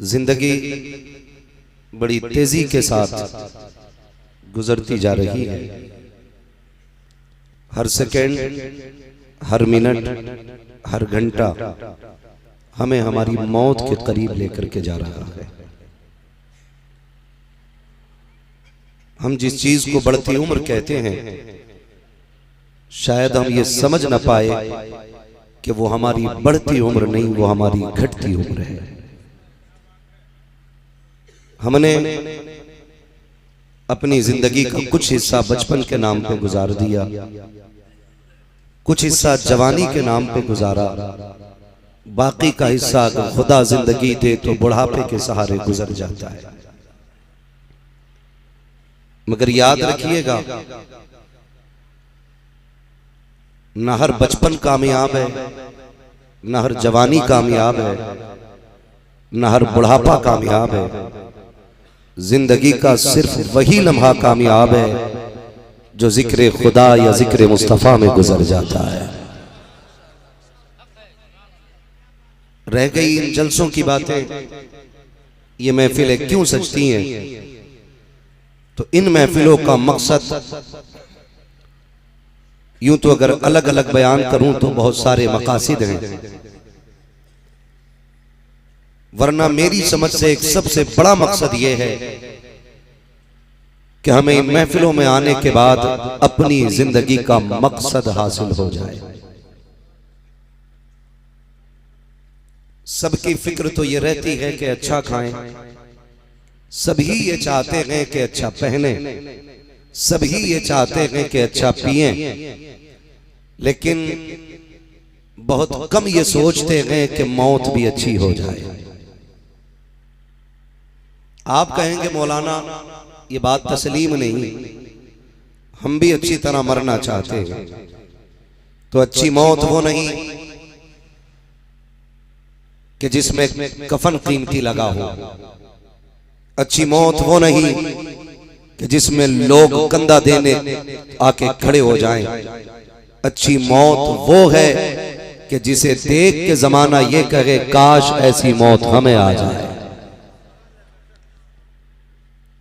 जिंदगी बड़ी तेजी के साथ गुजरती जा रही है। हर सेकंड, हर मिनट, हर घंटा हमें हमारी मौत के करीब लेकर के जा रहा है। हम जिस चीज को बढ़ती उम्र कहते हैं, शायद हम ये समझ न पाए कि वो हमारी बढ़ती उम्र नहीं, वो हमारी घटती उम्र है। हमने अपनी जिंदगी का कुछ हिस्सा बचपन के नाम पे गुजार दिया, कुछ हिस्सा जवानी के नाम पे गुजारा, बाकी का हिस्सा अगर खुदा जिंदगी दे तो बुढ़ापे के सहारे गुजर जाता है। मगर याद रखिएगा, न हर बचपन कामयाब है, न हर जवानी कामयाब है, न हर बुढ़ापा कामयाब है। जिंदगी का सिर्फ वही लम्हा कामयाब है जो जिक्र खुदा या जिक्र मुस्तफा में गुजर जाता है। रह गई इन जलसों की बातें, ये महफिलें क्यों सजती हैं? तो इन महफिलों का मकसद, यूं तो अगर अलग अलग बयान करूं तो बहुत सारे मकासिद हैं, वरना मेरी समझ से एक सबसे बड़ा मकसद यह है कि हमें इन महफिलों में आने के बाद अपनी जिंदगी का मकसद हासिल हो जाए। सबकी फिक्र तो ये रहती है कि अच्छा खाएं, सभी ये चाहते हैं कि अच्छा पहने, सभी ये चाहते हैं कि अच्छा पिएं, लेकिन बहुत कम ये सोचते हैं कि मौत भी अच्छी हो जाए। आप कहेंगे मौलाना ये बात तस्लीम नहीं, हम भी अच्छी तरह मरना चाहते हैं। तो अच्छी मौत वो नहीं कि जिसमें कफन कीमती लगा हो, अच्छी मौत वो नहीं कि जिसमें लोग कंधा देने आके खड़े हो जाएं। अच्छी मौत वो है कि जिसे देख के जमाना ये कहे काश ऐसी मौत हमें आ जाए।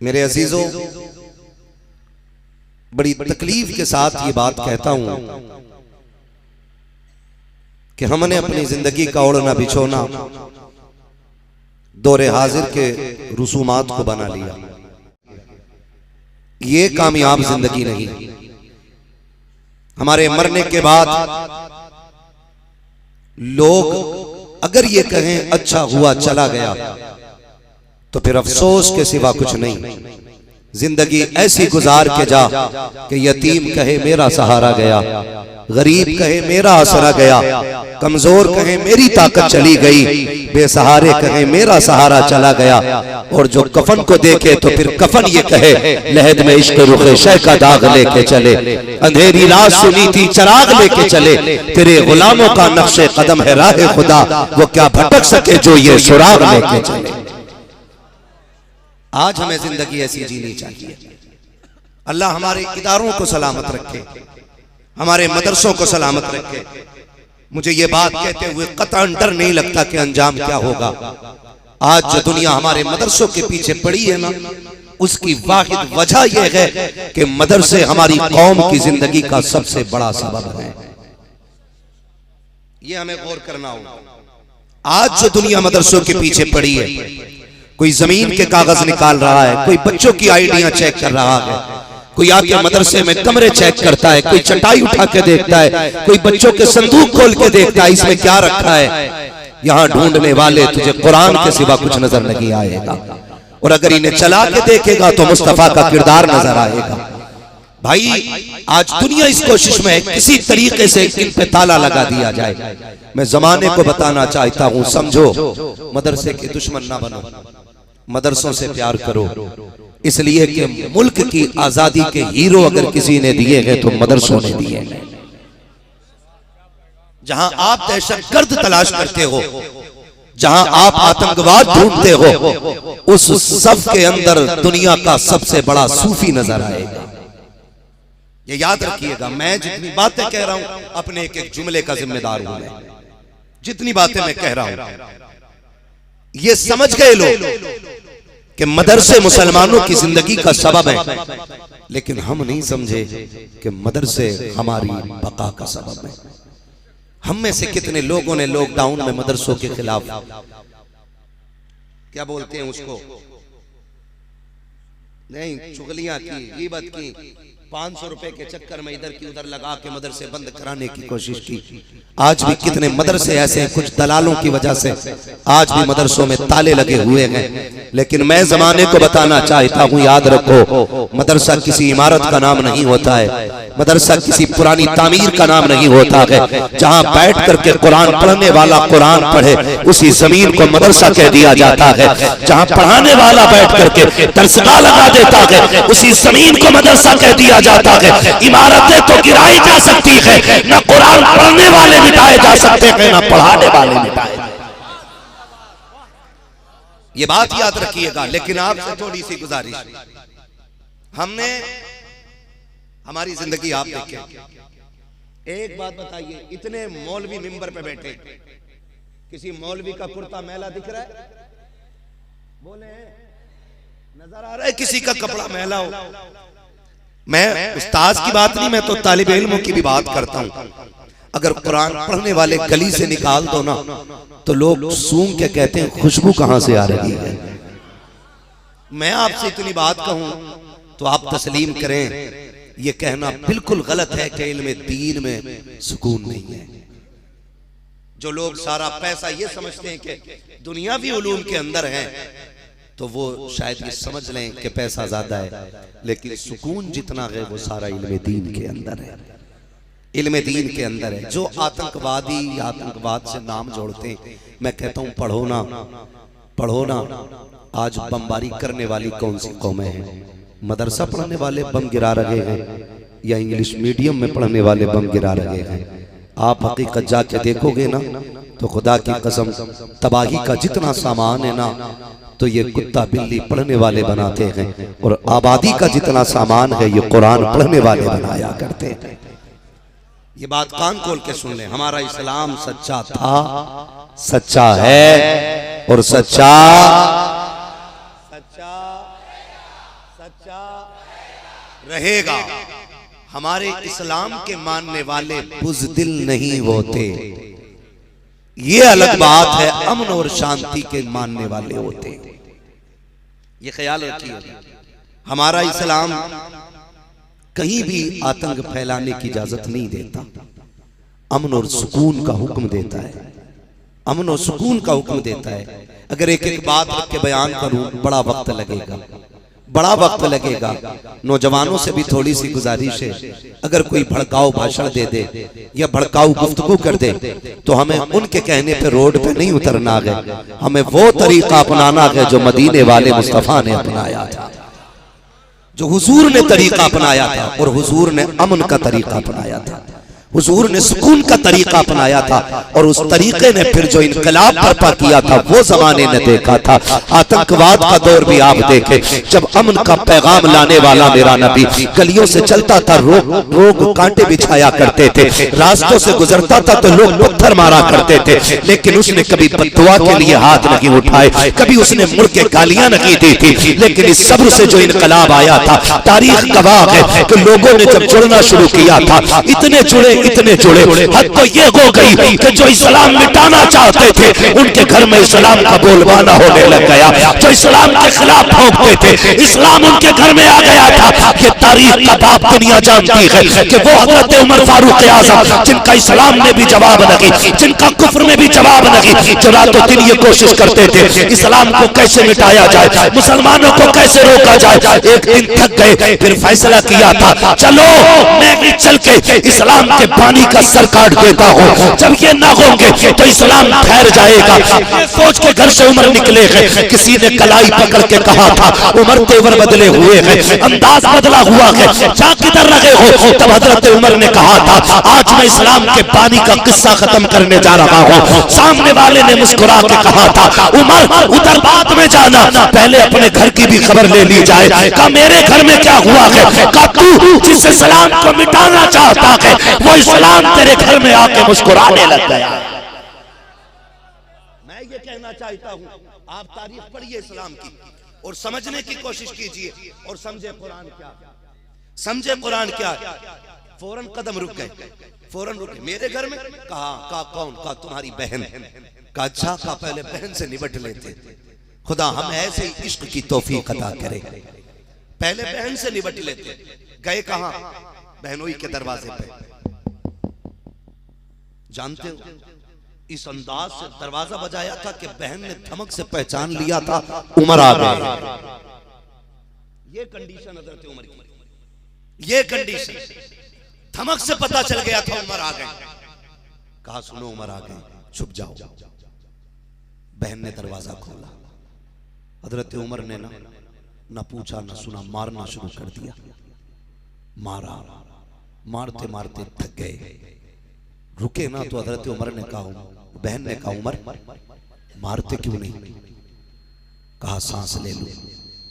मेरे अजीजों, बड़ी तकलीफ के साथ ये बात कहता हूं कि हमने अपनी जिंदगी का ओढ़ना बिछोना दौरे हाजिर के रसूमात को बना लिया। ये कामयाब जिंदगी नहीं। हमारे मरने के बाद लोग अगर ये कहें अच्छा हुआ चला गया, तो फिर अफसोस के सिवा कुछ नहीं। जिंदगी ऐसी गुजार के जा कि यतीम कहे मेरा सहारा गया, गरीब कहे मेरा आसरा गया, कमजोर कहे मेरी ताकत चली गई, बेसहारे कहे मेरा सहारा चला गया। और जो कफन को देखे तो फिर कफन ये कहे लहद में इश्क रुखे शह का दाग लेके चले, अंधेरी रात सुनी थी चराग लेके चले, तेरे गुलामों का नक्शे कदम है राह खुदा, वो क्या भटक सके जो ये सुराग लेके चले। आज हमें जिंदगी ऐसी जीनी चाहिए। अल्लाह हमारे इदारों को सलामत रखे, हमारे मदरसों को सलामत रखे। मुझे ये बात कहते हुए कतई डर नहीं लगता कि अंजाम क्या होगा। आज जो दुनिया हमारे मदरसों के पीछे पड़ी है ना, उसकी वाहिद वजह यह है कि मदरसे हमारी कौम की जिंदगी का सबसे बड़ा सबब है। ये हमें गौर करना होगा। आज जो दुनिया मदरसों के पीछे पड़ी है, कोई जमीन के कागज निकाल रहा है, कोई बच्चों की आईडियां चेक कर रहा है, कोई आके मदरसे में कमरे चेक करता है, कोई चटाई उठा के देखता है, कोई बच्चों के संदूक खोल के देखता है इसमें क्या रखा है। यहाँ ढूंढने वाले तुझे कुरान के सिवा कुछ नजर नहीं आएगा, और अगर इन्हें चला के देखेगा तो मुस्तफा का किरदार नजर आएगा। भाई आज दुनिया इस कोशिश में है किसी तरीके से इन पे ताला लगा दिया जाए। मैं जमाने को बताना चाहता हूँ, समझो मदरसे के दुश्मन ना बनो, मदरसों से प्यार करो, इसलिए कि मुल्क की आजादी के हीरो अगर किसी ने दिए हैं तो मदरसों ने दिए हैं। जहां आप दहशतगर्द तलाश करते हो, जहां आप आतंकवाद ढूंढते हो, उस सफ के अंदर दुनिया का सबसे बड़ा सूफी नजर आएगा। ये याद रखिएगा। मैं जितनी बातें कह रहा हूं अपने एक एक जुमले का जिम्मेदार हूं। मैं जितनी बातें मैं कह रहा हूं ये समझ गए लोग कि मदरसे मुसलमानों की जिंदगी का सबब है, लेकिन हम नहीं समझे कि मदरसे हमारी बका का सबब है। हम में से कितने लोगों ने लॉकडाउन में मदरसों के खिलाफ, क्या बोलते हैं उसको, नहीं चुगलियां की, गीबत की, 500 रुपए के चक्कर में इधर की उधर लगा के मदरसे बंद कराने की कोशिश की। आज भी कितने मदरसे ऐसे हैं, कुछ दलालों की वजह से आज भी मदरसों में ताले लगे हुए हैं। लेकिन मैं जमाने को बताना चाहता हूँ, याद रखो, मदरसा किसी इमारत का नाम नहीं होता है, मदरसा किसी पुरानी तामीर का नाम नहीं होता है। जहाँ बैठ करके कुरान पढ़ने वाला कुरान पढ़े उसी जमीन को मदरसा कह दिया जाता है। जहाँ पढ़ाने वाला बैठ करके दरसगाह लगा देता है उसी जमीन को मदरसा कह दिया जाता है। इमारतें तो गिराई जा सकती है, न कुरान पढ़ने वाले मिटाए जा सकते हैं, न पढ़ाने वाले मिटाए। ये बात याद रखिएगा। लेकिन आपसे थोड़ी सी गुजारिश, हमने हमारी जिंदगी आप देखें, एक बात बताइए, इतने मौलवी मिंबर पे बैठे, किसी मौलवी का कुर्ता मैला दिख रहा है? बोले नजर आ रहा है किसी का कपड़ा मैला हो? मैं उस्ताद की बात नहीं, मैं तो तालिब इल्मों की भी बात करता हूं। अगर कुरान पढ़ने वाले गली से निकाल दो ना तो लोग सूंघ के कहते हैं खुशबू कहां से आ रही है। मैं आपसे इतनी बात कहूं तो आप तस्लीम करें, ये कहना बिल्कुल गलत है कि इल्म दीन में सुकून नहीं है। जो लोग सारा पैसा ये समझते हैं कि दुनियावी उलूम के अंदर है, तो वो शायद ये समझ लें कि पैसा ज्यादा है, लेकिन सुकून जितना है वो सारा इल्म दीन के अंदर है, इल्म दीन के अंदर है। जो आतंकवादी आतंकवाद से नाम जोड़ते हैं, मैं कहता हूं पढ़ो ना, पढ़ो ना। आज बमबारी करने वाली कौन सी कौमें हैं? मदरसा पढ़ने वाले बम गिरा रहे हैं या इंग्लिश मीडियम में पढ़ने वाले बम गिरा रहे हैं? आप हकीकत जाके देखोगे ना तो खुदा की कसम तबाही का जितना सामान है ना, तो ये कुत्ता बिल्ली पढ़ने वाले बनाते हैं, और आबादी का जितना सामान है ये कुरान पढ़ने वाले बनाया करते हैं। ये बात कान खोल के सुन ले, हमारा इस्लाम सच्चा था, सच्चा है और सच्चा रहेगा। हमारे इस्लाम के मानने वाले बुज़दिल नहीं होते, ये अलग बात है। अमन और शांति के मानने वाले होते, ये ख्याल रखिए। हमारा इस्लाम कहीं भी आतंक फैलाने की इजाजत नहीं देता, अमन और सुकून का हुक्म देता है, अमन और सुकून का हुक्म देता है। अगर एक एक बात रख के बयान करूं बड़ा वक्त लगेगा, बड़ा वक्त लगेगा। नौजवानों से भी थोड़ी सी गुजारिश है, अगर कोई भड़काऊ भाषण दे दे या भड़काऊ गुफ्तगू कर दे तो हमें उनके कहने पे रोड पे नहीं उतरना है, हमें वो तरीका अपनाना है जो मदीने वाले मुस्तफा ने अपनाया था, जो हुजूर ने तरीका अपनाया था। और हुजूर ने अमन का तरीका अपनाया था, हुजूर ने सुकून का तरीका अपनाया था, और उस तरीके ने फिर जो इनकलाब बर्पा किया था वो जमाने ने देखा था। आतंकवाद का दौर भी आप देखे, जब अमन का पैगाम लाने वाला मेरा नबी गलियों से चलता था, रोग कांटे बिछाया करते थे, रास्तों से गुजरता था तो लोग पत्थर मारा करते थे, लेकिन उसने कभी बद्दुआ के लिए हाथ नहीं उठाए, कभी उसने मुड़ के गालियां नहीं दी थी। लेकिन इस सब्र से जो इनकलाब आया था, तारीख गवाह है कि लोगों ने जब जुड़ना शुरू किया था, इतने जुड़े, हद तो ये हो गई कि जो इस्लाम मिटाना चाहते थे उनके घर में इस्लाम का बोलबाला होने लग गया। जो इस्लाम के खिलाफ भौंकते थे इस्लाम उनके घर में आ गया था। ये तारीख का बाप दुनिया जानती है कि वो हजरत उमर फारूक आज़म, जिनका इस्लाम में भी जवाब नहीं, जिनका कुफ्र में भी जवाब नहीं, जो रातों दिन ये कोशिश करते थे इस्लाम को कैसे मिटाया जाए, मुसलमानों को कैसे रोका जाए, एक दिन थक गए, फिर फैसला किया था चलो मैं भी चल के इस्लाम के पानी का सर काट देता हूँ, जब ये ना होंगे तो इस्लाम ठहर जाएगा। ये सोच के घर से उमर निकले हैं। किसी ने कलाई पकड़ के कहा था उमर तेवर बदले हुए हैं, अंदाज बदला हुआ है, जा किधर रहे हो? तब हजरत उमर ने कहा था आज मैं इस्लाम के पानी का किस्सा खत्म करने जा रहा हूँ। सामने वाले ने मुस्कुरा के कहा था उमर उधर बाद में जाना, पहले अपने घर की भी खबर ले ली जाए। का मेरे घर में क्या हुआ है? का तू जिस इस्लाम को मिटाना चाहता है वो इस्लाम तेरे घर में आके मुस्कुराने लग गया। मैं ये कहना कहना चाहता हूं, आप तारीख पढ़िए इस्लाम की और समझने की कोशिश कीजिए और समझे कुरान क्या, समझे कुरान क्या। फौरन कदम रुक गए, फौरन रुके। मेरे घर में कहा कौन? कहा तुम्हारी बहन। कहा अच्छा, कहा पहले बहन से निपट लेते, खुदा हम ऐसे ही इश्क की तौफीक अता करे, पहले बहन से निपट लेते। गए कहां? बहनोई के दरवाजे पे। जानते हो इस अंदाज से दरवाजा बजाया था कि बहन ने धमक से पहचान लिया था उमर आ गए। ये कंडीशन हजरत उमर की, ये कंडीशन, धमक से पता चल गया था उमर आ गए। कहा सुनो उमर आ गए, छुप जाओ। बहन ने दरवाजा खोला, हजरत उमर ने ना पूछा ना सुना, मारना शुरू कर दिया। मारा, मारते मारते थक गए, रुके ना। तो हजरत उमर ने कहा, बहन ने कहा उमर मारते क्यों नहीं? कहा सांस ले लो।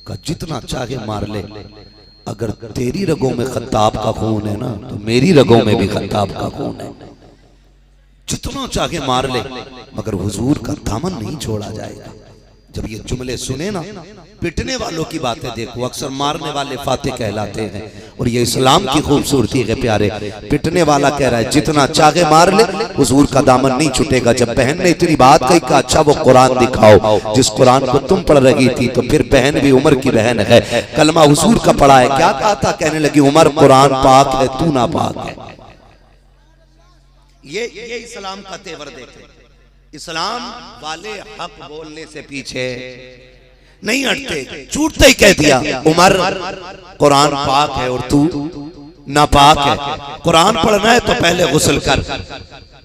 कहा जितना चाहे मार ले, अगर तेरी रगों में खत्ताब का खून है ना तो मेरी रगों में भी खत्ताब का खून है। जितना चाहे मार ले, मगर हुजूर का दामन नहीं छोड़ा जाएगा। जब ये जुमले सुने ना, पिटने वालों की बातें देखो, अक्सर मारने वाले फाते कहलाते हैं। और ये इस्लाम की खूबसूरती है प्यारे, पिटने वाला कह रहा है जितना चाहे मार ले, हुजूर का दामन नहीं छूटेगा। जब बहन ने इतनी बात कही, कहा अच्छा वो कुरान दिखाओ जिस कुरान को तुम पढ़ रही थी। तो फिर बहन भी उमर की बहन है, कलमा हुजूर का पढ़ा है। क्या कहा था? कहने लगी उमर कुरान पाक है, तू ना पाक है। ये इस्लाम का तेवर देखे। इस्लाम वाले हक बोलने से पीछे नहीं हटते, छूटते ही कह दिया उमर कुरान पाक है और तू नापाक है। कुरान पढ़ना है तो पहले गुस्ल कर।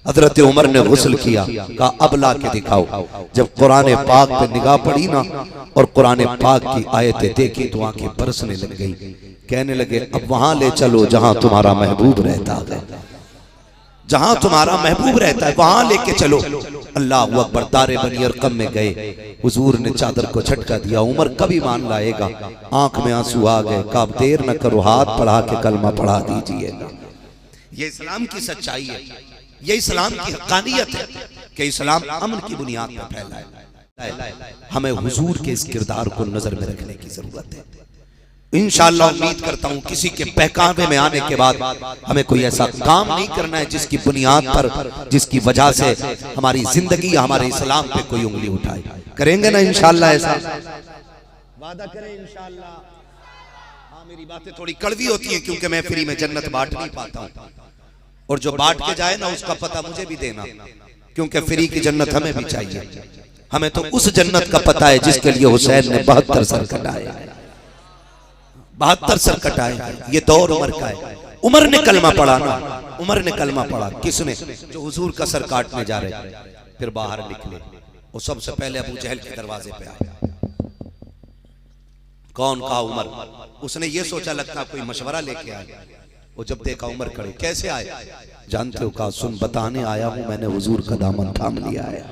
हजरत उमर ने गुस्ल किया, कहा अब ला के दिखाओ। जब कुरान पाक पे निगाह पड़ी ना और कुरान पाक की आयतें देखी तो आंखें बरसने लग गई। कहने लगे अब वहां ले चलो जहां तुम्हारा महबूब रहता है, जहां तुम्हारा महबूब रहता है वहां लेके चलो। अल्लाह अकबर। दारे बनी अरकम में गए, हुजूर ने चादर को झटका दिया। उमर कभी मान लाएगा, आंख में आंसू आ गए। कब देर न करो, हाथ बढ़ा के कलमा पढ़ा दीजिएगा। ये इस्लाम की सच्चाई है, ये इस्लाम की हक़ानियत है कि इस्लाम अमन की बुनियाद पर फैला है। हमें हुजूर के इस किरदार को नजर में रखने की जरूरत है। इंशाअल्लाह उम्मीद करता हूं किसी के बहकावे में आने के बाद हमें कोई ऐसा काम नहीं करना है जिसकी बुनियाद पर, जिसकी वजह से हमारी जिंदगी हमारे इस्लाम पे कोई उंगली उठाए। करेंगे ना इंशाअल्लाह? ऐसा वादा करें इंशाअल्लाह। हाँ, मेरी बातें थोड़ी कड़वी होती हैं क्योंकि मैं फ्री में जन्नत बांट नहीं पाता हूं, और जो बांट के जाए ना उसका पता मुझे भी देना, क्योंकि फ्री की जन्नत हमें भी चाहिए। हमें तो उस जन्नत का पता है जिसके लिए हुसैन ने 72 सर कटाए, 72 सर कटाए। ये दौर उमर का है। उमर ने कलमा पढ़ा ना, उमर ने कलमा पढ़ा। किसने? जो हुजूर का सर काटने जा रहे। फिर बाहर निकले और सबसे पहले अबू जहल के दरवाजे पे आए। कौन? कहा उमर। उसने ये सोचा लगता कोई मशवरा लेके आए। वो जब देखा उमर खड़े, कैसे आए जानते हो? कहा सुन, बताने आया हूं मैंने हुजूर का दामन थाम लिया है।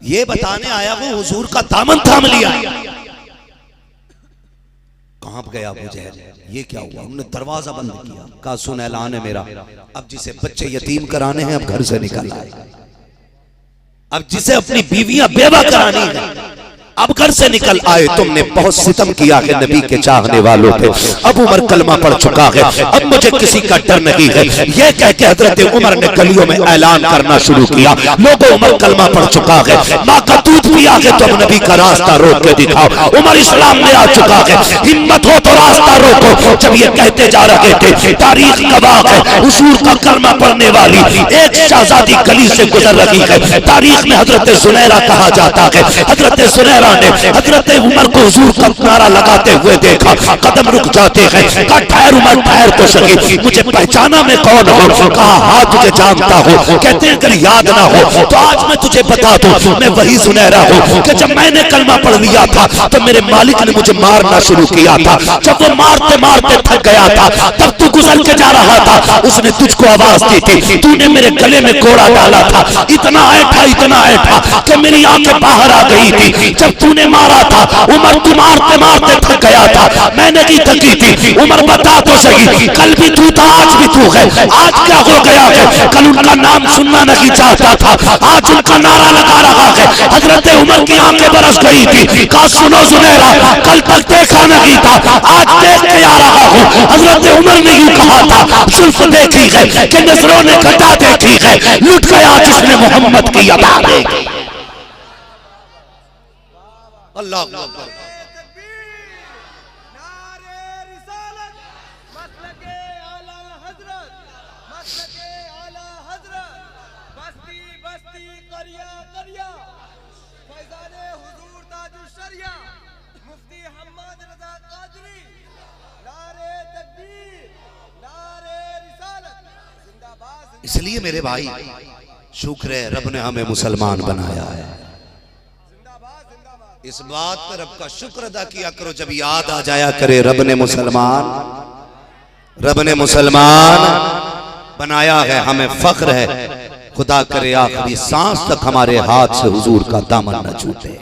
ये बताने आया हूं हुजूर का दामन थाम लिया। कहां गया अबू जहल? ये क्या हुआ? उन्होंने दरवाजा बंद किया। कहा सुन, ऐलान है मेरा, अब जिसे बच्चे यतीम कराने हैं अब घर से निकल आए। अब जिसे अपनी बीवियां बेवा करानी है अब घर से निकल आए। तुमने बहुत सितम किया है नबी के चाहने वालों पे। अब उमर कलमा पढ़ चुका है, अब मुझे किसी का डर नहीं है। ये कह के हजरत उमर ने गलियों में ऐलान करना शुरू किया, लोगों उमर कलमा पढ़ चुका है, माँ का दूध पिया है तो अब नबी का रास्ता रोक के दिखाओ। उमर इस्लाम में आ चुका है, हिम्मत हो तो रास्ता रोको। जब ये कहते जा रहे थे, तारीख गवाह है, हुजूर का कलमा पढ़ने वाली एक शहजादी गली से गुजर रही है। तारीख में हजरत सुनैरा कहा जाता है। हजरत सुनैरा ने हजरत उमर को हुजूर का नारा लगाते हुए देखा, कदम रुक जाते हैं। कहा ठहर उमर, ठहर तो सही, मुझे पहचाना मैं कौन हूं? कहा हाँ तुझे जानता हूं। कहते हैं अगर याद ना हो तो आज मैं तुझे बता दूं, मैं वही सुनहरा हूं कि जब मैंने कलमा पढ़ लिया था तो मेरे मालिक ने मुझे मारना शुरू किया था। जब वो मारते मारते थक गया था तब तू गुजर के जा रहा था, उसने तुझको आवाज दी थी, तूने मेरे गले में कोड़ा डाला था। इतना ऐठा कि मेरी आंखें बाहर आ गई थी। जब तूने मारा था उमर, तू मारते मारते थक गया था, मैंने की थकी थी। उमर बता तो सही, कल भी तू था आज भी तू है, आज क्या हो गया है? कल उनका नाम सुनना नहीं चाहता था, आज उनका नारा लगा रहा है। हजरत उमर की आंखें बरस गई थी, कहा सुनो जुनैरा, कल तक देखा नहीं था, आज देख के आ रहा हूँ। हजरत उमर ने यूं कहा था, जुल्फ देखी है कि नजरों ने घटा देखी है, लुट गया जिसने मोहम्मद की अदा देखी। अल्लाह अकबर। इसलिए मेरे भाई शुक्र है रब ने हमें मुसलमान बनाया है। इस बात पर रब का शुक्र अदा किया करो, जब याद आ जाया करे रब ने मुसलमान बनाया है, हमें फख्र है। खुदा करे आखिरी सांस तक हमारे हाथ से हुजूर का दामन न छूटे।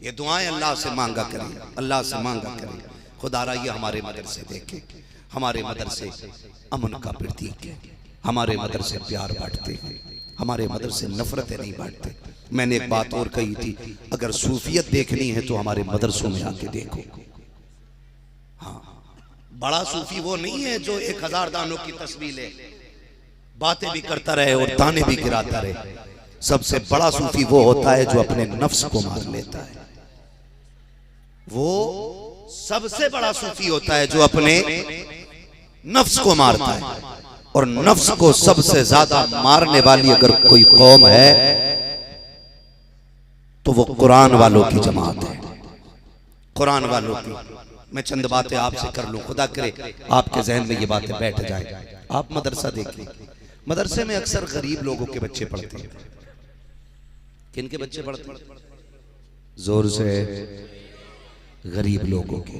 ये दुआएं अल्लाह से मांगा करें, अल्लाह से मांगा करें। खुदा ये हमारे मदरसे देखे, हमारे मदरसे अमन का प्रतीक है, हमारे मदरसे प्यार बांटते हैं, हमारे मदरसे नफरतें नहीं बांटते। मैंने एक बात और कही थी, अगर सूफियत देखनी है तो हमारे मदरसों में आके देखो। हाँ, बड़ा सूफी वो नहीं है जो 1000 दानों की तस्बीह ले, बातें भी करता रहे और दाने भी गिराता रहे। सबसे बड़ा सूफी वो होता है जो अपने नफ्स को मार लेता है। वो सबसे बड़ा सूफी होता है जो अपने नफ्स को मारता है। और नफ्स को सबसे ज्यादा मारने वाली अगर कोई कौम है तो वो कुरान वालों की जमात है, कुरान वालों की। मैं चंद बातें आपसे कर लूं, खुदा करे आपके जहन में ये बातें बैठ जाए। आप मदरसा देखिए, मदरसे में अक्सर गरीब लोगों के बच्चे पढ़ते हैं। किन के बच्चे पढ़ते हैं? जोर से, गरीब लोगों के।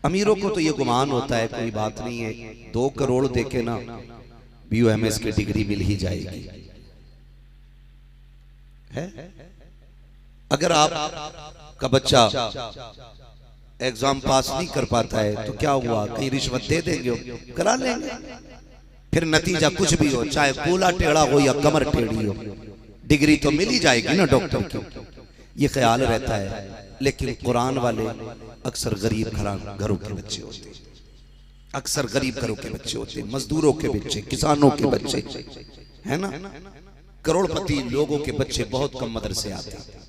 अमीरों को तो ये गुमान होता है कोई बात नहीं है, 2 करोड़ देके ना BUMS की डिग्री मिल ही जाएगी है। अगर आप का बच्चा एग्जाम पास नहीं कर पाता है तो क्या हुआ, कहीं रिश्वत दे देंगे, करा लेंगे, फिर नतीजा कुछ भी हो, चाहे गोला टेढ़ा हो या कमर टेढ़ी हो, डिग्री तो मिल ही जाएगी ना डॉक्टर की। ये ख्याल रहता है। लेकिन कुरान वाले अक्सर गरीब घरों के बच्चे होते हैं, अक्सर गरीब घरों के बच्चे होते हैं, मजदूरों के बच्चे, किसानों के बच्चे, है ना। करोड़पति लोगों के बच्चे बहुत कम मदरसे आते हैं,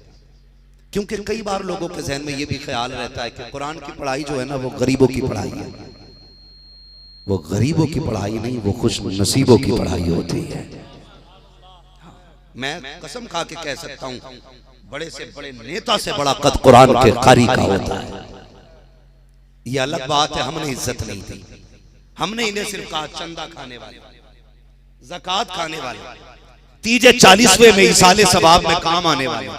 क्योंकि कई बार लोगों के जहन में ये भी ख्याल रहता है कि कुरान की पढ़ाई जो है ना वो गरीबों की पढ़ाई है। वो गरीबों की पढ़ाई नहीं, वो खुश नसीबों की पढ़ाई होती है। मैं कसम खा के कह सकता हूं, बड़े से बड़े नेता से बड़ा कद कुरान के कारी का होता है। ये अलग बात है, हमने इज्जत नहीं दी, हमने इन्हें सिर्फ कहा चंदा खाने वाले, ज़कात खाने वाले, तीजे 40वें में इसाले सवाब में काम आने वाले,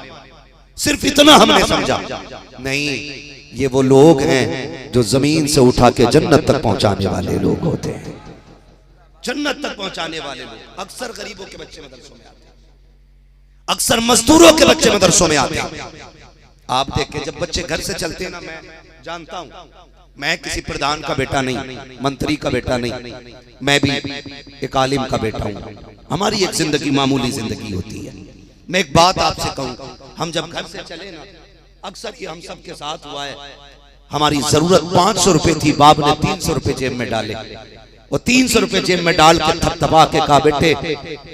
सिर्फ इतना हमने समझा। नहीं, ये वो लोग हैं जो जमीन से उठा के जन्नत तक पहुंचाने वाले लोग होते हैं, जन्नत तक पहुंचाने वाले लोग। अक्सर गरीबों के बच्चे मदरसों में आते हैं, अक्सर मजदूरों के बच्चे मदरसों में आते हैं। आप देखें जब बच्चे घर से चलते हैं ना, मैं जानता हूं, मैं किसी प्रधान का बेटा नहीं, मंत्री का बेटा नहीं, मैं भी एक आलिम का बेटा हूं। हमारी एक जिंदगी मामूली जिंदगी होती है। मैं एक बात आपसे कहूं, हम जब घर से चले ना, अक्सर ये हम सब के साथ हुआ है, हमारी जरूरत 500 रुपए थी, बाप ने 300 रुपए जेब में डाले, वो 300 रुपए जेब में डाल के थपथपा के कहा बेटे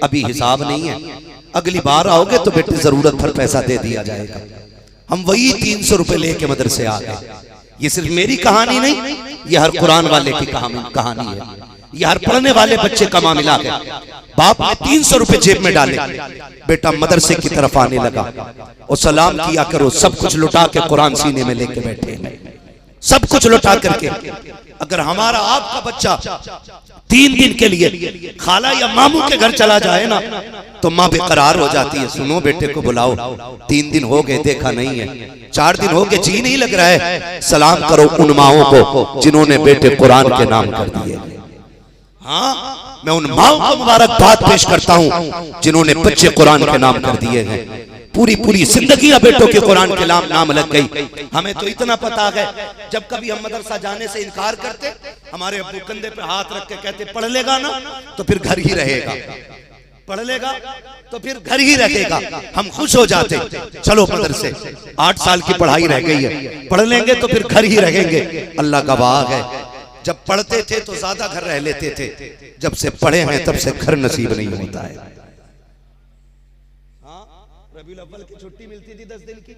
अभी हिसाब नहीं है, अगली बार आओगे तो बेटे जरूरत भर पैसा दे दिया जाएगा। हम वही 300 रुपए लेके मदरसे आ गए। ये सिर्फ मेरी कहानी नहीं, ये हर कुरान वाले की कहानी है, ये हर पढ़ने वाले बच्चे का मामला है। बाप ने 300 रुपए जेब में डाले, बेटा मदरसे की तरफ आने लगा और सलाम किया करो, सब कुछ लुटा के कुरान सीने में लेके बैठे, सब कुछ लुटा करके। अगर हमारा आपका बच्चा 3 दिन के लिए खाला या मामू के घर चला जाए ना तो माँ बेकरार हो जाती है, सुनो बेटे को बुलाओ, 3 दिन हो गए देखा नहीं है, 4 दिन हो गए जी नहीं लग रहा है, सलाम करो उन माओं को जिन्होंने बेटे कुरान के नाम कर दिए। हाँ, मैं उन माओं को मुबारकबाद पेश करता हूं जिन्होंने बच्चे कुरान के नाम कर दिए हैं। पूरी पूरी जिंदगी बेटों के कुरान के नाम लग गई। हमें तो इतना पता है, जब कभी हम मदरसा जाने से इनकार करते, हमारे अब्बू कंधे पे हाथ रख के कहते पढ़ लेगा ना तो फिर घर ही रहेगा, पढ़ लेगा तो फिर घर ही रहेगा। हम खुश हो जाते, चलो मदरसे 8 साल की पढ़ाई रह गई है, पढ़ लेंगे तो फिर घर ही रहेंगे। अल्लाह गवाह है, जब पढ़ते थे तो ज्यादा घर रह लेते थे, जब से पढ़े हैं तब से घर नसीब नहीं होता है। हाँ, रबीउल अव्वल की छुट्टी मिलती थी 10 दिन की,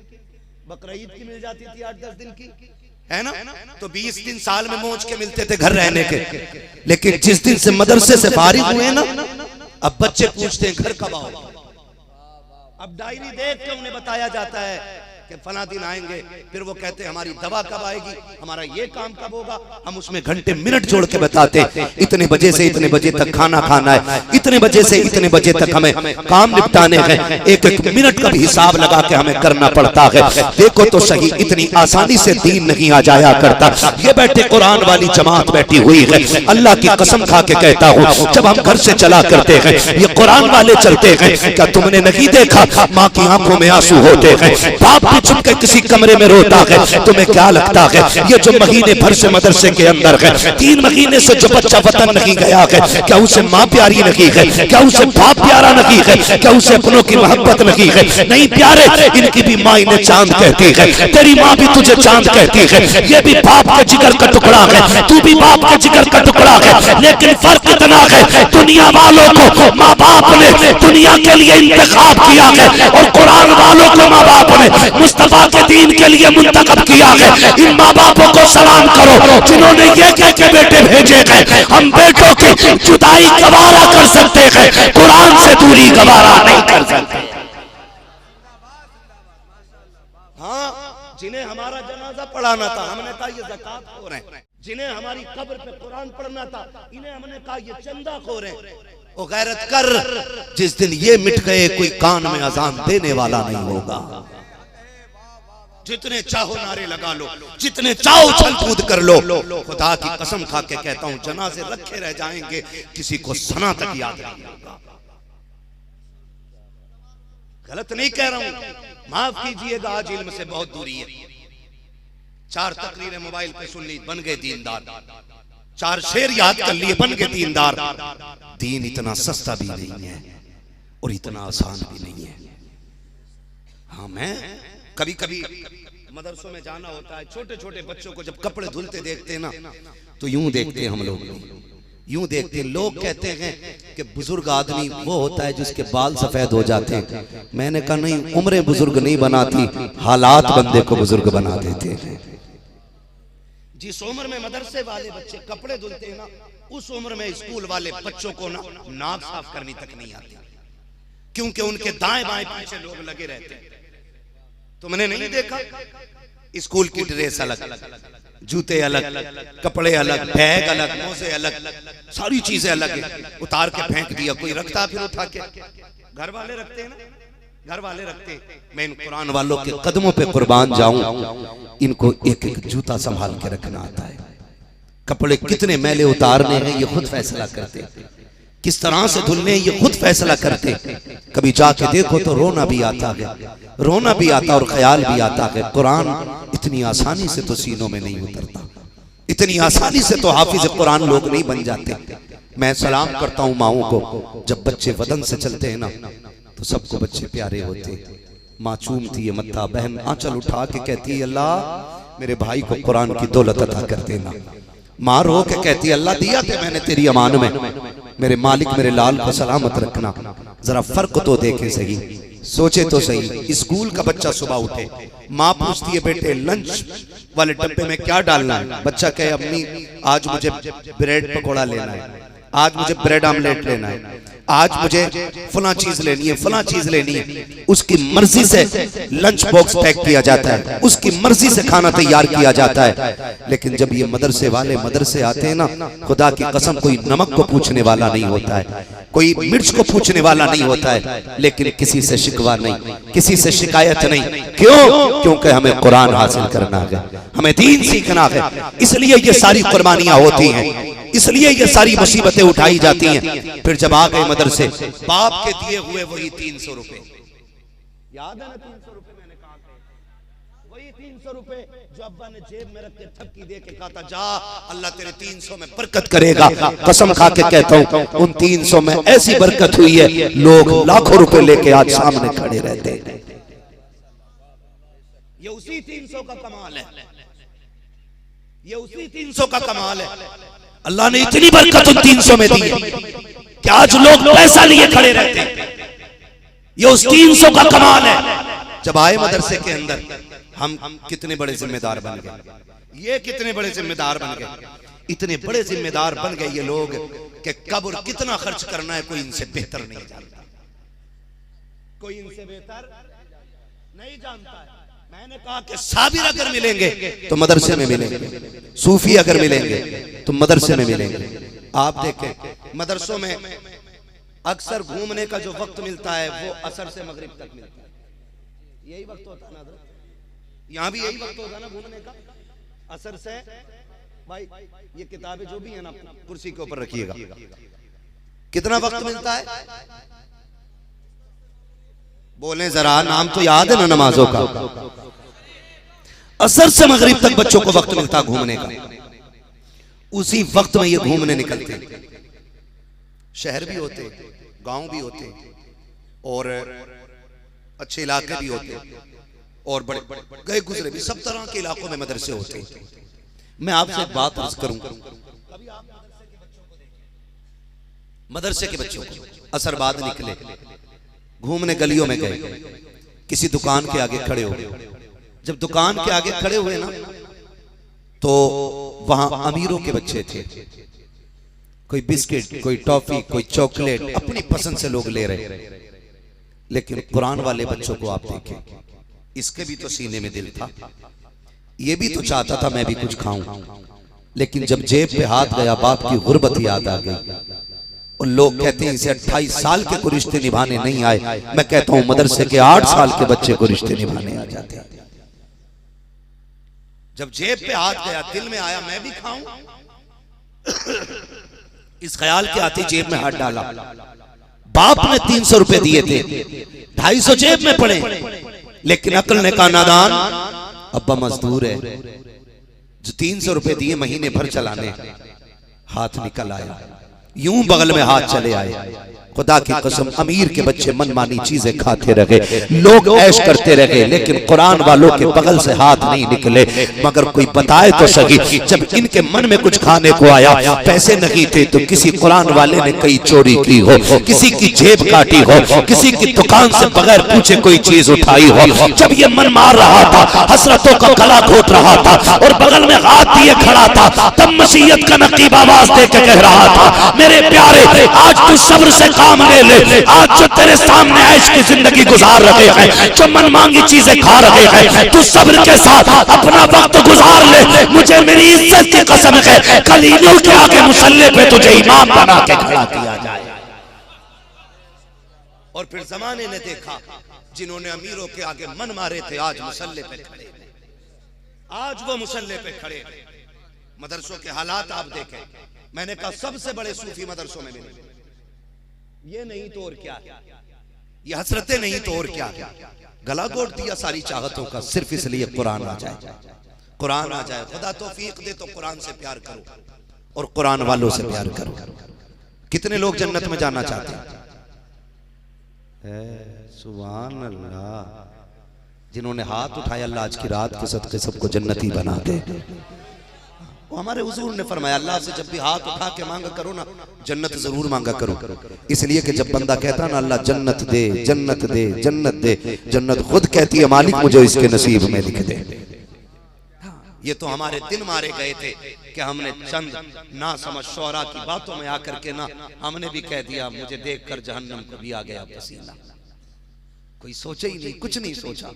बकरा ईद की मिल जाती थी 8-10 दिन की, है ना? तो 20 दिन साल में मौज के मिलते थे घर रहने के। लेकिन जिस दिन से मदरसे से फारिग हुए ना, अब बच्चे पूछते हैं घर कब आओ। अब डायरी देख के उन्हें बताया जाता है कि फला दिन आएंगे, फिर वो कहते हैं हमारी दवा कब आएगी, हमारा ये काम कब होगा। हम उसमें घंटे मिनट जोड़ के बताते, इतने बजे से इतने बजे तक खाना खाना है, इतने बजे से इतने बजे तक हमें काम निपटाने हैं। एक एक मिनट का भी हिसाब लगा के हमें करना पड़ता है। देखो तो सही, इतनी आसानी से दीन नहीं आ जाया करता। ये बैठे कुरान वाली जमात बैठी हुई है, अल्लाह की कसम खा के कहता हूँ, जब हम घर से चला करते हैं ये कुरान वाले चलते हैं। क्या तुमने नहीं देखा माँ की आंखों में आंसू होते हैं, बाप छुप के किसी कमरे में रोता है, तुम्हें क्या लगता है ये जो महीने भर से मदरसे के अंदर है, 3 महीने से जो बच्चा वतन नहीं गया है, क्या उसे माँ प्यारी नहीं है, क्या उसे बाप प्यारा नहीं है, क्या उसे अपनों की मोहब्बत नहीं है? नहीं प्यारे, इनकी भी माँ इन्हें चांद कहती है, तेरी माँ भी तुझे चांद कहती है, ये भी बाप के जिगर का टुकड़ा है, तू भी बाप के जिगर का टुकड़ा है। लेकिन फर्क इतना है, दुनिया वालों को माँ बाप ने दुनिया के लिए इंतखाब किया है, और कुरान वालों को माँ बाप ने मुस्तफा के दीन के लिए मुंतखब किया है। इन माँ बापों को सलाम करो जिन्होंने ये कह के बेटे भेजे हैं, हम बेटों की जुदाई गवारा कर सकते हैं, कुरान से दूरी गवारा नहीं कर सकते। हाँ, जिन्हें हमारा जनाजा पढ़ाना था, हमने कहा ये ज़कात खोर हैं। जिन्हें हमारी कब्र पे कुरान पढ़ना था, इन्हें हमने कहा ये चंदा खोर हैं। ओ गैरत कर, जिस दिन ये मिट गए कोई कान में अजान देने वाला नहीं होगा। जितने चाहो नारे लगा लो, जितने चाहो छल कूद कर लो, खुदा की कसम खा के कहता हूं जनाजे रखे रह जाएंगे, किसी को सना तक याद नहीं होगा। गलत नहीं कह रहा हूं, माफ कीजिएगा, आज इल्म से बहुत दूरी है। 4 तकरीरें मोबाइल पे सुन ली, बन गए दीनदार। 4 शेर याद कर लिए, बन गए दीनदार। दीन इतना सस्ता भी नहीं है और इतना आसान भी नहीं है। हाँ, मैं कभी कभी मदरसों में जाना होता है, छोटे छोटे बच्चों को जब कपड़े धुलते देखते हैं ना, तो यूं देखते हैं हम लोग, यूं देखते हैं। लोग कहते हैं कि बुजुर्ग आदमी वो होता है जिसके बाल सफेद हो जाते हैं। मैंने कहा नहीं, उम्रें बुजुर्ग नहीं बनाती, हालात बंदे को बुजुर्ग बना देते हैं। जिस उम्र में मदरसे वाले बच्चे कपड़े धुलते हैं ना, उस उम्र में स्कूल वाले बच्चों को ना नाक साफ करनी तक नहीं आती, क्योंकि उनके दाएं बाएं पीछे लोग लगे रहते हैं। तुमने नहीं देखा, स्कूल की ड्रेस अलग, जूते अलग, कपड़े अलग, बैग अलग, मोजे अलग, सारी चीजें अलग है। उतार के फेंक दिया, कोई रखता फिर उठा के। घर वाले रखते हैं ना, घर वाले रखते। मैं इन कुरान वालों के कदमों पे कुर्बान जाऊं, इनको एक एक जूता संभाल के रखना आता है। कपड़े कितने मैले उतारने हैं ये खुद फैसला करते, किस तरह से धुलने ये खुद फैसला करते। कभी जाके देखो तो रोना भी आता है, रोना भी आता और ख्याल भी आता है, कुरान इतनी आसानी से तो सीनों में नहीं उतरता, इतनी आसानी से तो हाफिज कुरान लोग नहीं बन जाते। मैं सलाम करता हूँ माओं को, जब बच्चे वतन से चलते हैं ना तो सबको बच्चे प्यारे होते। माँ चूमती है मत्था, बहन आंचल उठा के कहती है अल्लाह मेरे भाई को कुरान की दौलत अता कर देना। माँ रो के कहती है अल्लाह दिया थे मैंने तेरी अमान में, मेरे मालिक मेरे लाल को सलामत रखना। जरा फर्क तो देखे सही, सोचे तो सही। स्कूल का बच्चा सुबह उठे, माँ पूछती है बेटे लंच वाले डब्बे में क्या डालना है? बच्चा कहे अम्मी आज मुझे ब्रेड पकौड़ा लेना है, आज मुझे ब्रेड आमलेट लेना है, आज मुझे फला चीज लेनी है, फला चीज लेनी है। उसकी मर्जी से लंच बॉक्स पैक किया जाता है, उसकी मर्जी से खाना तैयार किया जाता है। लेकिन जब ये मदरसे वाले मदरसे आते हैं ना, खुदा की कसम कोई नमक को पूछने वाला नहीं होता है, कोई मिर्च को पूछने वाला नहीं होता है, लेकिन किसी से शिकवा नहीं, किसी से शिकायत नहीं। क्यों? क्योंकि हमें कुरान हासिल करना है, हमें दीन सीखना है, इसलिए ये सारी कुर्बानियां होती हैं, इसलिए ये सारी मुसीबतें उठाई जाती हैं। फिर जब आ गए मदरसे, बाप के दिए हुए वही 300 रुपए, याद है ना 300 रुपए मैंने कहा थे, वही 300 रुपए जो अब्बा ने जेब में रख के ठपकी दे के कहा था जा अल्लाह तेरे 300 में बरकत करेगा। कसम खा के कहता हूं उन 300 में ऐसी बरकत हुई है लोग लाखों रुपए लेके आज सामने खड़े रहते हैं। ये उसी 300 का कमाल है, ये उसी 300 का कमाल है। अल्लाह ने इतनी बरकत उन 300 में दी है कि आज लोग पैसा लिए खड़े रहते हैं। ये उस 300 का कमाल है। जब आए मदरसे के अंदर हम कितने बड़े जिम्मेदार बन गए, ये कितने बड़े जिम्मेदार बन गए, इतने बड़े जिम्मेदार बन गए ये लोग कि कब और कितना खर्च करना है कोई इनसे बेहतर नहीं जानता, कोई इनसे बेहतर नहीं जानता है। मैंने कहा कि साबिर अगर मिलेंगे तो मदरसे में मिलेंगे, सूफी अगर मिलेंगे तो मदरसे में मिलेंगे। आप देखें मदरसों में अक्सर घूमने का जो वक्त मिलता है वो असर से मगरिब तक मिलता है, यही वक्त होता है ना, यहाँ भी यही वक्त होगा ना घूमने का, असर से। भाई ये किताबें जो भी है ना कुर्सी के ऊपर रखिएगा। कितना वक्त मिलता है बोले जरा, नाम तो याद है ना नमाजों का। असर से मगरिब तक बच्चों को वक्त मिलता घूमने का, उसी वक्त में ये घूमने निकलते। शहर भी होते, गांव भी होते और अच्छे इलाके भी होते और बड़े गए गुजरे भी, सब तरह के इलाकों में मदरसे होते। मैं आपसे एक बात अर्ज करूं, कभी आप मदरसे के बच्चों को असर बाद निकले घूमने गलियों में गए, किसी दुकान के आगे खड़े हो, जब दुकान के आगे खड़े हुए ना तो वहां अमीरों के बच्चे थे, कोई बिस्किट, कोई टॉफी, कोई चॉकलेट अपनी पसंद से लोग ले रहे। लेकिन कुरान वाले बच्चों को आप देखें, इसके भी तो सीने में दिल था, ये भी तो चाहता था मैं भी कुछ खाऊं, लेकिन जब जेब पे हाथ गया बाप की गुर्बत याद आ गई। और लोग कहते हैं इसे 28 साल के को रिश्ते निभाने नहीं आए, मैं कहता हूं मदरसे के 8 साल के बच्चे को रिश्ते निभाने आ जाते हैं। जब जेब पे हाथ गया दिल में आया मैं भी खाऊं, इस ख्याल के आते जेब में हाथ डाला। बाप ने 300 रुपए दिए थे, 250 जेब में पड़े, लेकिन अक्ल ने कहा नादान अब्बा मजदूर है, जो 300 रुपए दिए महीने भर चलाने, हाथ निकल आया, यूं बगल में हाथ चले आए। खुदा की कसम अमीर के बच्चे मनमानी चीजें खाते रहे, लोग ऐश करते रहे, लेकिन कुरान वालों के बगल से हाथ नहीं निकले। मगर कोई बताए तो सही, जब इनके मन में कुछ खाने को आया, पैसे नहीं थे तो किसी कुरान वाले ने कई चोरी की हो, किसी की जेब काटी हो, किसी की दुकान से बगैर पूछे कोई चीज उठाई हो। जब ये मन मार रहा था, हसरतों का गला घोट रहा था और बगल में हाथ दिए खड़ा था, तब मसीहत का नकीब आवाज दे के कह रहा था मेरे प्यारे आज तू सब्र से काम ले ले, आज जो तेरे सामने ऐश की जिंदगी गुजार रहे हैं, जो मनमांगी चीजें खा रहे हैं, तू सब्र के साथ अपना वक्त गुजार ले। मुझे मेरी इज्जत की कसम है खलीलों के आगे मुसल्ले पे तुझे इमाम बना के खड़ा किया जाए। और फिर जमाने ने देखा जिन्होंने अमीरों के आगे मन मारे थे आज मुसल्ले पे खड़े, आज वो मुसल्ले पे खड़े। मदरसों के हालात आप देखें, मैंने कहा सबसे बड़े सूफी मदरसों में मिले, ये नहीं तो और क्या, ये हसरतें नहीं तो और क्या। गला घोट दिया सारी चाहतों का सिर्फ इसलिए कुरान आ जाए, कुरान आ जाए। खुदा तौफीक दे तो कुरान से प्यार करो और कुरान वालों से प्यार करो। कितने लोग जन्नत में जाना चाहते हैं? सुभान अल्लाह। जिन्होंने हाथ उठाया अल्लाह आज की रात के सदके सबको जन्नती बना दे। वो हमारे हुजूर ने फरमाया अल्लाह से जब भी हाथ उठा के मांगा करो ना, जन्नत जरूर मांगा करो। इसलिए कि जब बंदा कहता ना अल्लाह जन्नत दे, जन्नत दे, जन्नत दे, जन्नत खुद कहती है मालिक मुझे इसके नसीब में लिख दे। ये तो हमारे दिन मारे गए थे कि हमने चंद ना समझ शोरा की बातों में आकर के ना हमने भी कह दिया मुझे देखकर जहन्नम को भी आ गया पसीना। कोई सोचे ही नहीं, कुछ नहीं सोचा।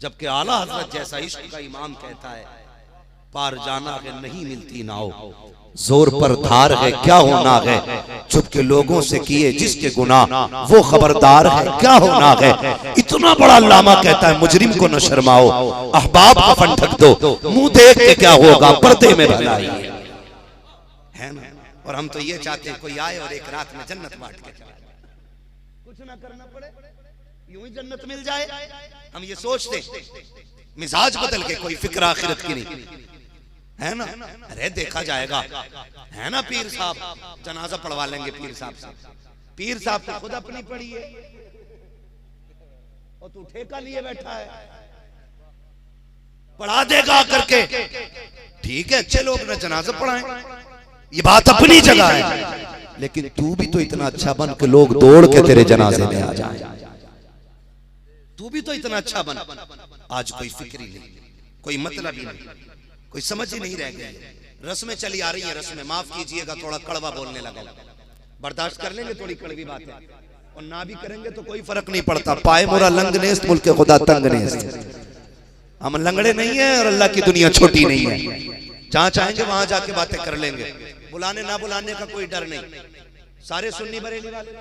जबकि आला हजरत जैसा इश्क का इमाम कहता है पार जाना है नहीं मिलती नाव, जोर पर धार है क्या होना है, चुप के लोगों से किए जिसके गुनाह वो खबरदार है क्या होना है। इतना बड़ा लामा कहता है मुजरिम को न शर्माओ, अहबाब का फन ठक दो, मुंह देख के क्या होगा पर्दे में भलाई है ना। और हम तो ये चाहते हैं कोई आए और एक रात में जन्नत बांट के जाए, कुछ ना करना पड़े। यूं ही जन्नत मिल जाए, हम ये सोचते, मिजाज बदल के, कोई फिक्र आखिरत की नहीं है ना। अरे देखा जाएगा, है ना, पीर साहब जनाजा पढ़वा लेंगे पीर साहब से। पीर साहब तो खुद अपनी पढ़ी है और तू ठेका लिए बैठा है, पढ़ा देगा करके, ठीक है, अच्छे लोग ना जनाजा पढ़ाएं, ये बात अपनी जगह है, लेकिन तू भी तो इतना अच्छा बन के लोग दौड़ के तेरे जनाजे में आ जाए। तू भी तो इतना अच्छा बन। आज कोई फिक्र ही नहीं, कोई मतलब ही नहीं, कोई समझ ही नहीं रह गई। रस्में चली आ रही है, रस्में, माफ कीजिएगा थोड़ा कड़वा बोलने लगा, बर्दाश्त कर लेंगे, थोड़ी कड़वी बात है, और ना भी करेंगे तो कोई फर्क नहीं पड़ता। पाए मोरा लंग नेस्त, मुल्क खुदा तंग नेस्त। हम लंगड़े नहीं है और अल्लाह की दुनिया छोटी नहीं है। जहां चाहेंगे वहां जाके बातें कर लेंगे, बुलाने ना बुलाने का कोई डर नहीं। सारे सुन्नी बरेली वाले,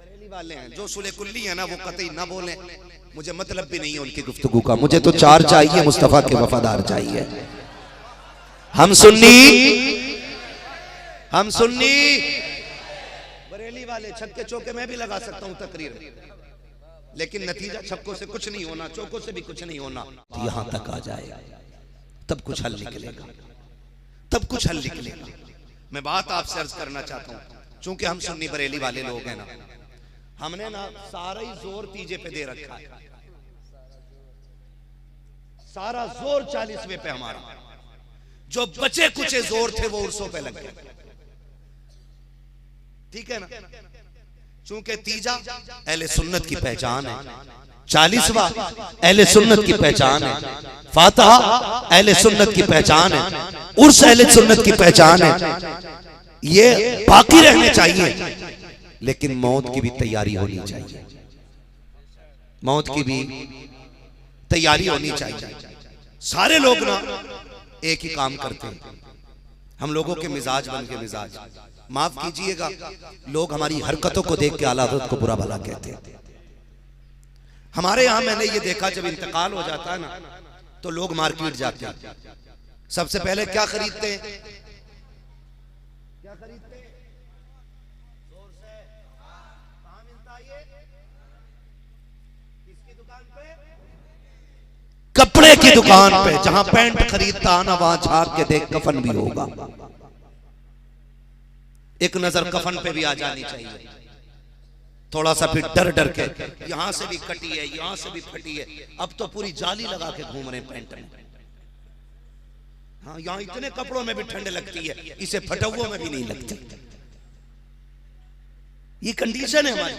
बरेली वाले हैं। जो सुले कुल्ली है ना, वो कतई ना बोले, मुझे मतलब भी नहीं है उनकी गुफ्तगू का। मुझे तो चार चाहिए, मुस्तफा के वफादार चाहिए। हम सुन्नी बरेली वाले। छक्के चौके मैं भी लगा सकता हूं तकरीर, लेकिन नतीजा छक्कों से कुछ नहीं होना, चौकों से भी कुछ नहीं होना। यहां तक आ जाए तब कुछ हल निकलेगा, तब कुछ हल निकलेगा। मैं बात आपसे अर्ज करना चाहता हूं, चूंकि हम सुन्नी बरेली वाले लोग हैं ना, हमने ना सारा ही जोर तीजे पे दे रखा है, सारा जोर 40वें पे हमारा। जो बचे कुचे जोर थे वो उर्सों पे लग गए, ठीक है ना। चूंकि तीजा अहले सुन्नत की पहचान है, 40वां अहले सुन्नत की पहचान है, फातिहा अहले सुन्नत की पहचान है, उर्स अहले सुन्नत की पहचान है। ये बाकी रहने चाहिए, लेकिन मौत की भी तैयारी होनी चाहिए, मौत की भी तैयारी होनी चाहिए। सारे लोग ना एक ही काम करते हैं, हम लोगों के मिजाज बन के मिजाज, माफ कीजिएगा, लोग हमारी हरकतों को देख के आला हज़रत को बुरा भला कहते हैं। हमारे यहां मैंने ये देखा, जब इंतकाल हो जाता है ना, तो लोग मार्केट जाते हैं, सबसे पहले क्या खरीदते हैं? क्या खरीदते हैं? जोर से कहां मिलता है ये? किसकी दुकान पे? कपड़े की दुकान पे। जहां पैंट खरीदता ना, वहां झांक के देख, कफन भी होगा। एक नजर कफन पे भी आ जानी चाहिए, थोड़ा सा फिर डर डर के, यहां से भी कटी है, यहां से भी फटी है, अब तो पूरी जाली लगा के घूम रहे हैं पैंट में। हाँ, यहां इतने कपड़ों में भी ठंड लगती है, इसे फटुओं में भी नहीं लगती। ये कंडीशन है हमारी।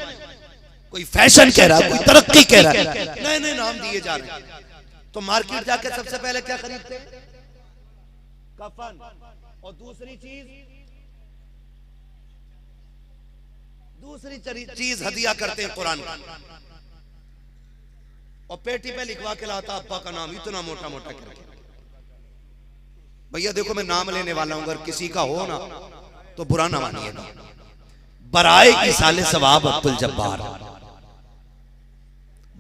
कोई फैशन कह रहा है, कोई तरक्की कह रहा है, नए नए नाम दिए जा रहे हैं। तो मार्केट जाके सबसे पहले क्या खरीदते हैं? कफन। और दूसरी चीज हदिया करते हैं कुरान का, और पेटी पे लिखवा के लाता अब्बा का नाम, इतना मोटा मोटा करके। भैया देखो, मैं नाम लेने वाला हूं, अगर किसी का हो ना तो बुरा ना मानिएगा। बराए इसाले सवाब अब्दुल जब्बार,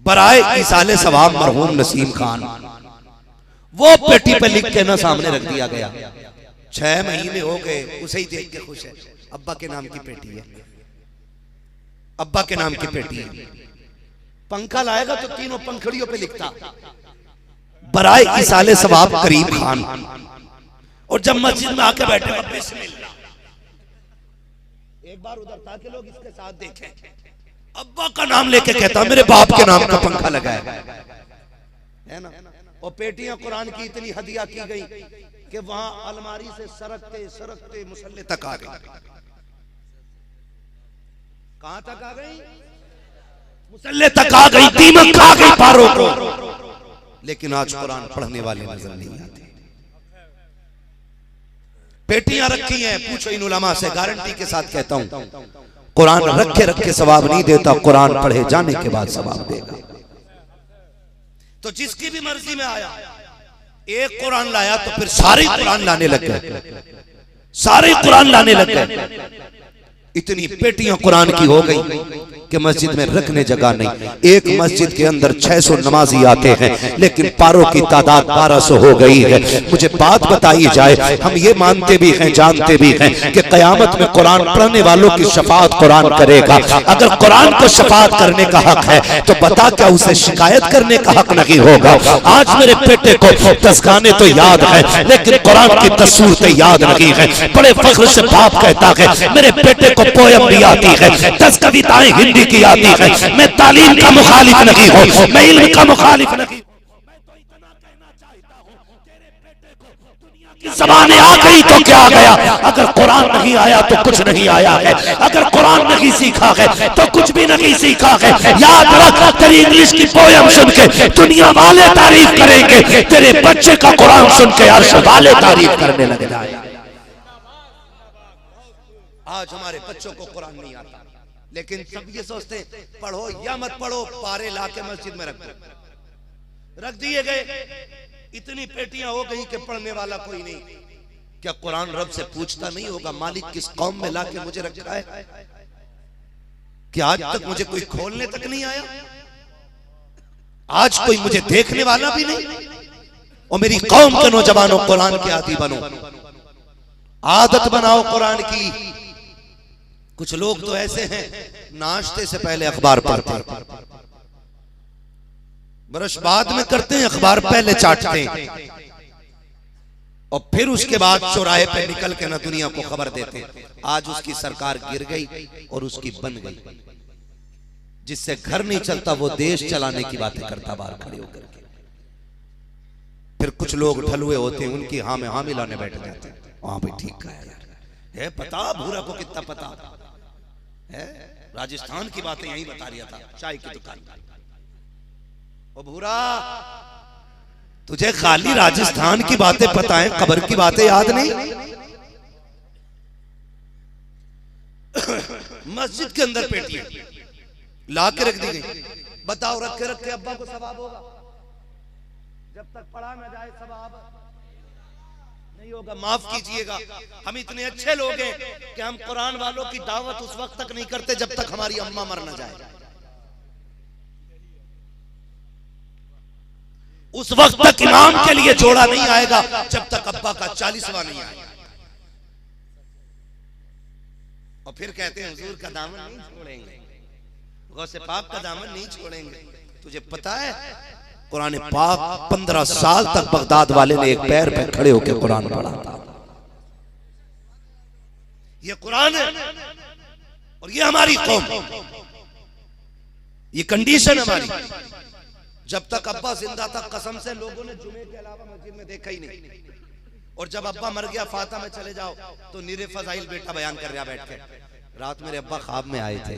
बराए इसाले सवाब मरहूम नसीम खान, वो पेटी पे लिख के ना सामने रख दिया गया। 6 महीने हो गए, उसे ही देख के खुश है, अब्बा के नाम की पेटी है, अब्बा के नाम की पेटी है। पंखा लाएगा तो तीनों पंखड़ियों पे लिखता बराए इसाले सवाब करीम खान, और जब मस्जिद में आके बैठे, एक बार उधर ताकि लोग इसके साथ देखें, अब्बा का नाम लेके कहता मेरे बाप के नाम का पंखा लगाया है ना। और पेटियां कुरान की इतनी हदिया की गई कि वहां अलमारी से सरकते सरकते मुसल्ले तक आ गई। कहां तक आ गई? मुसल्ले तक आ गई, दीमक खा गई पारों को। लेकिन आज कुरान पढ़ने वाले नजर नहीं आते। पेटियां रखी हैं, पूछो इन उलमा से, गारंटी के साथ कहता हूं, कुरान रखे रखे सवाब नहीं देता, कुरान पढ़े जाने के बाद सवाब देगा। तो जिसकी भी मर्जी में आया, एक कुरान लाया तो फिर सारे कुरान लाने लग गए, सारे कुरान लाने लग गए। इतनी पेटियां कुरान की हो गई, कि मस्जिद में रखने जगह नहीं। एक मस्जिद के अंदर 600 नमाजी आते हैं, लेकिन पारों की तादाद 1200 हो गई है। मुझे बात बताई जाए, हम ये मानते भी हैं, जानते भी हैं कि क़यामत में कुरान पढ़ने वालों की शफाअत कुरान करेगा। अगर कुरान को शफाअत करने का हक है तो बता क्या उसे शिकायत करने का हक नहीं होगा? आज मेरे बेटे को 10 गाने तो याद है, लेकिन कुरान की 10 सूरतें याद नहीं है। बड़े फख्र से बाप कहता है मेरे बेटे को पोयम भी आती है, 10 कविताएं हिंदी की आती है। मैं तालीम का मुखालिफ नहीं हूं, मैं इल्म का मुखालिफ नहीं। ज़बान आ गई तो क्या गया? अगर कुरान नहीं आया तो कुछ नहीं आया है। अगर कुरान नहीं सीखा है तो कुछ भी नहीं सीखा है। याद रख, तेरी इंग्लिश की पोयम सुन के दुनिया वाले तारीफ करेंगे, तेरे बच्चे का कुरान सुन के अर्श वाले तारीफ करने लग जाए। आज हमारे बच्चों को कुरान नहीं आता, लेकिन सब ये सोचते पढ़ो या मत पढ़ो, पारे लाके मस्जिद में रख दिए गए। इतनी पेटियां हो गई कि पढ़ने वाला कोई नहीं। क्या कुरान रब से पूछता नहीं होगा मालिक किस कौम में लाके मुझे रखा है? कि आज तक मुझे कोई खोलने तक नहीं आया, आज कोई मुझे देखने वाला भी नहीं। और मेरी कौम के नौजवानों, कुरान के आदी बनो, आदत बनाओ कुरान की। कुछ लोग तो ऐसे हैं नाश्ते से पहले अखबार पढ़ते हैं, ब्रश बाद में करते हैं, अखबार पहले चाटते हैं, और फिर उसके बाद चौराहे पे निकल के ना दुनिया को खबर देते हैं। आज उसकी सरकार गिर गई और उसकी बन गई। जिससे घर नहीं चलता वो देश चलाने की बातें करता बाहर खड़े होकर के। फिर कुछ लोग ढलुए होते हैं, उनकी हाँ में हाँ मिलाने बैठ जाते हैं। वहां भी ठीक कहा यार, है पता भूरा को कितना पता है? राजस्थान की बातें यही बता रहा था, चाय की दुकान। ओ भूरा, तुझे खाली राजस्थान की बातें पता है, कब्र की बातें याद नहीं? मस्जिद के अंदर पेटियां ला के रख दी गई। बताओ रख के अब्बा को सवाब होगा? जब तक पढ़ा न जाए सवाब नहीं होगा। माफ कीजिएगा, हम इतने अच्छे लोग हैं कि हम कुरान वालों की दावत उस वक्त तक नहीं करते जब तक हमारी अम्मा मर न जाए। उस वक्त तक इमाम के लिए जोड़ा नहीं आएगा जब तक अब्बा का 40वां नहीं आएगा। और फिर कहते हैं हुजूर का दामन नहीं छोड़ेंगे, गौसे पाक का दामन नहीं छोड़ेंगे। तुझे पता है कुरान पाक 15 साल तक बगदाद वाले ने एक पैर पे खड़े होकर कुरान पढ़ा था। ये कुरान है और ये हमारी कौम, ये कंडीशन हमारी। जब तक अब्बा जिंदा था कसम से लोगों ने जुमे के अलावा मस्जिद में देखा ही नहीं। और जब अब्बा मर गया फाता में चले जाओ तो नीरे फजाइल बेटा बयान कर रहा बैठ के। रात मेरे अब्बा ख्वाब में आए थे,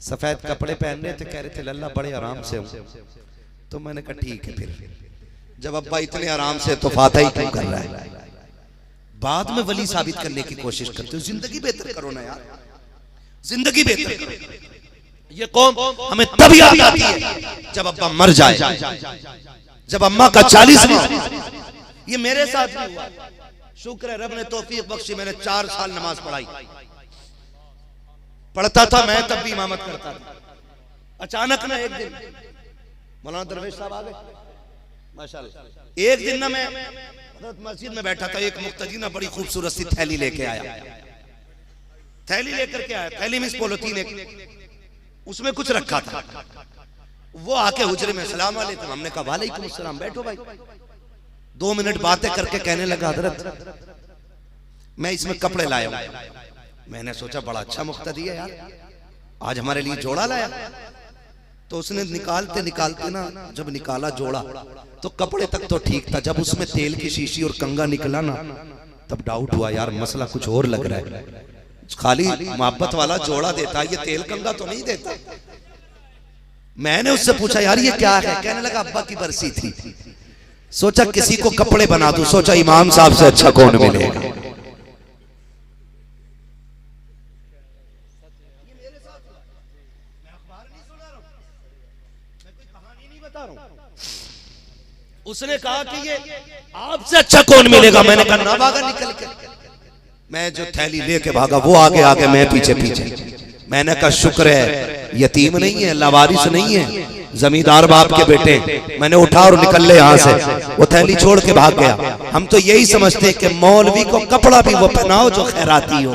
सफेद कपड़े पहन रहे थे, कह रहे थे लल्ला बड़े आराम से हूं। तो मैंने कहा ठीक है। फिर जब अब्बा इतने आराम से तो फाता ही क्यों कर रहा है? बाद में वली साबित करने की कोशिश करते हो। जिंदगी बेहतर करो ना यार, जिंदगी बेहतर करो। ये कौम हमें तब याद आती है जब अब्बा मर जाए, जब अम्मा का 40वां। ये मेरे साथ भी हुआ, शुक्र है रब ने तौफीक बख्शी। मैंने 4 साल नमाज पढ़ाई, पढ़ता था मैं, तब भी इमामत करता था। अचानक ना एक दिन मौलाना दरवेश साहब आ गए माशाल्लाह। एक दिन ना मैं मस्जिद में बैठा था, एक मुक्तदी ना बड़ी खूबसूरत सी थैली लेके आया। थैली लेकर के आया, थैली में पॉलिथीन एक, उसमें कुछ रखा था। वो आके हुजरे में सलाम अलैकुम, हमने कहा वालेकुम अस्सलाम, बैठो भाई। 2 मिनट बातें करके कहने लगा हजरत मैं इसमें कपड़े लाया हूं। मैंने सोचा बड़ा अच्छा मुक्तदी है यार, आज हमारे लिए जोड़ा लाया। तो उसने निकालते निकालते ना जब निकाला जोड़ा तो कपड़े तक तो ठीक था। जब उसमें तेल की शीशी और कंगा निकला ना तब डाउट हुआ यार मसला कुछ और लग रहा है। खाली मोहब्बत वाला जोड़ा देता, ये तेल कंगा तो नहीं देता। मैंने उससे पूछा यार ये क्या है? कहने लगा अब्बा की बरसी थी, सोचा किसी को कपड़े बना दूं, सोचा इमाम साहब से अच्छा कौन मिलेगा। उसने कहा कि ये आपसे अच्छा कौन मिलेगा? मैंने कहा ना भागा निकल के। मैं जो थैली लेके भागा वो आगे आगे, मैं पीछे पीछे। मैंने कहा शुक्र है यतीम नहीं है, लावारिस नहीं है, जमींदार बाप के बेटे। मैंने उठा और निकल ले यहाँ से, वो थैली छोड़ के भाग गया। हम तो यही समझते हैं कि मौलवी को कपड़ा भी वो पहनाओ जो खैराती हो।